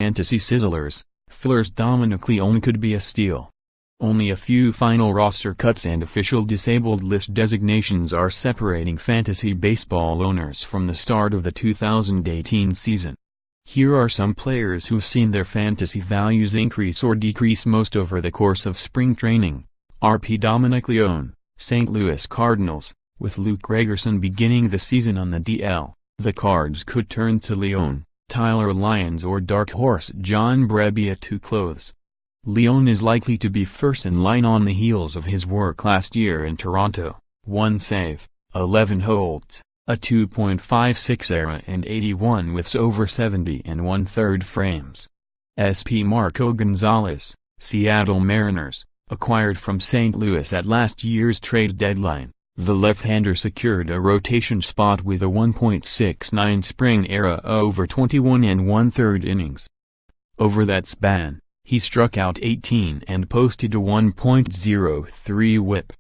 fantasy sizzlers, fillers Dominic Leone could be a steal. Only a few final roster cuts and official disabled list designations are separating fantasy baseball owners from the start of the 2018 season. Here are some players who've seen their fantasy values increase or decrease most over the course of spring training. RP Dominic Leone, St. Louis Cardinals. With Luke Gregerson beginning the season on the DL, the Cards could turn to Leone, Tyler Lyons or dark horse John Brebbia to close. Leone is likely to be first in line on the heels of his work last year in Toronto: 1 save, 11 holds, a 2.56 ERA and 81 whiffs over 70 and 1/3 frames. SP Marco Gonzalez, Seattle Mariners, acquired from St. Louis at last year's trade deadline. The left-hander secured a rotation spot with a 1.69 spring ERA over 21 and 1/3 innings. Over that span, he struck out 18 and posted a 1.03 whip.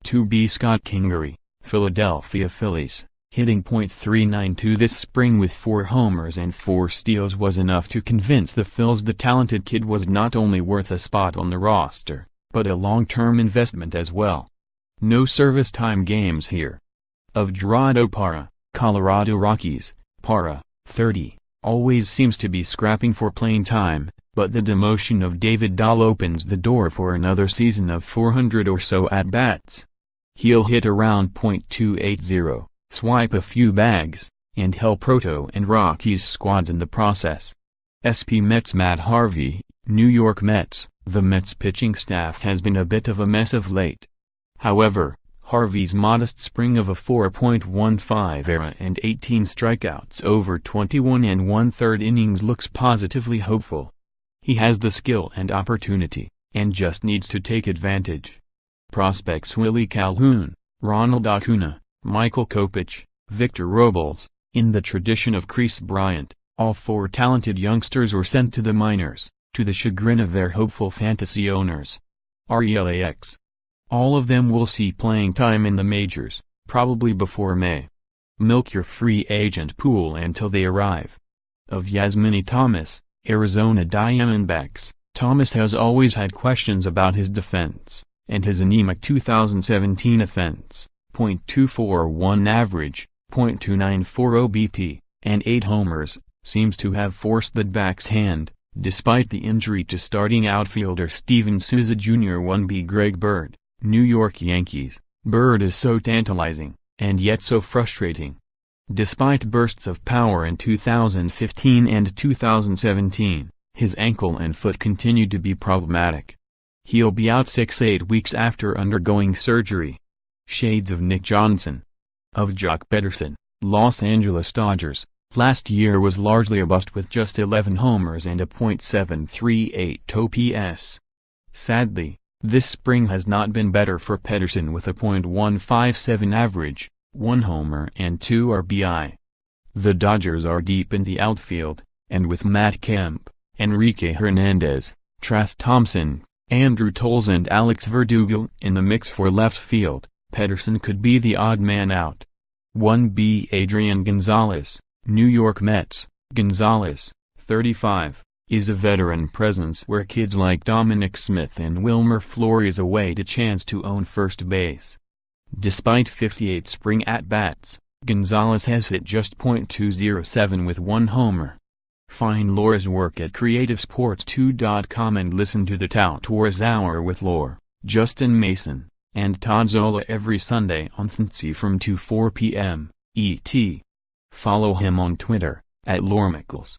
2B Scott Kingery, Philadelphia Phillies, hitting .392 this spring with 4 homers and 4 steals was enough to convince the Phils the talented kid was not only worth a spot on the roster, but a long-term investment as well. No service time games here. Of Gerardo Parra, Colorado Rockies, Parra, 30, always seems to be scrapping for playing time, but the demotion of David Dahl opens the door for another season of 400 or so at-bats. He'll hit around .280, swipe a few bags, and help Proto and Rockies squads in the process. SP Mets Matt Harvey, New York Mets. The Mets pitching staff has been a bit of a mess of late. However, Harvey's modest spring of a 4.15 ERA and 18 strikeouts over 21 and 1/3 innings looks positively hopeful. He has the skill and opportunity, and just needs to take advantage. Prospects Willie Calhoun, Ronald Acuna, Michael Kopech, Victor Robles, in the tradition of Kris Bryant, all 4 talented youngsters were sent to the minors, to the chagrin of their hopeful fantasy owners. RELAX. All of them will see playing time in the majors, probably before May. Milk your free agent pool until they arrive. Of Yasmani Thomas, Arizona Diamondbacks, Thomas has always had questions about his defense, and his anemic 2017 offense, .241 average, .294 OBP, and 8 homers, seems to have forced the backs' hand, despite the injury to starting outfielder Steven Souza Jr. 1B Greg Bird, New York Yankees. Bird is so tantalizing, and yet so frustrating. Despite bursts of power in 2015 and 2017, his ankle and foot continue to be problematic. He'll be out 6-8 weeks after undergoing surgery. Shades of Nick Johnson. Of Jock Peterson, Los Angeles Dodgers, last year was largely a bust with just 11 homers and a .738 OPS. Sadly, this spring has not been better for Peterson with a .157 average, 1 homer and 2 RBI. The Dodgers are deep in the outfield, and with Matt Kemp, Enrique Hernandez, Trayce Thompson, Andrew Toles and Alex Verdugo in the mix for left field, Peterson could be the odd man out. 1B Adrian Gonzalez, New York Mets. Gonzalez, 35, is a veteran presence where kids like Dominic Smith and Wilmer Flores await a chance to own first base. Despite 58 spring at-bats, Gonzalez has hit just .207 with 1 homer. Find Laura's work at CreativeSports2.com and listen to the Tout Wars Hour with Laura, Justin Mason, and Todd Zola every Sunday on Fancy from 2-4 p.m. ET. Follow him on Twitter, @LauraMickles.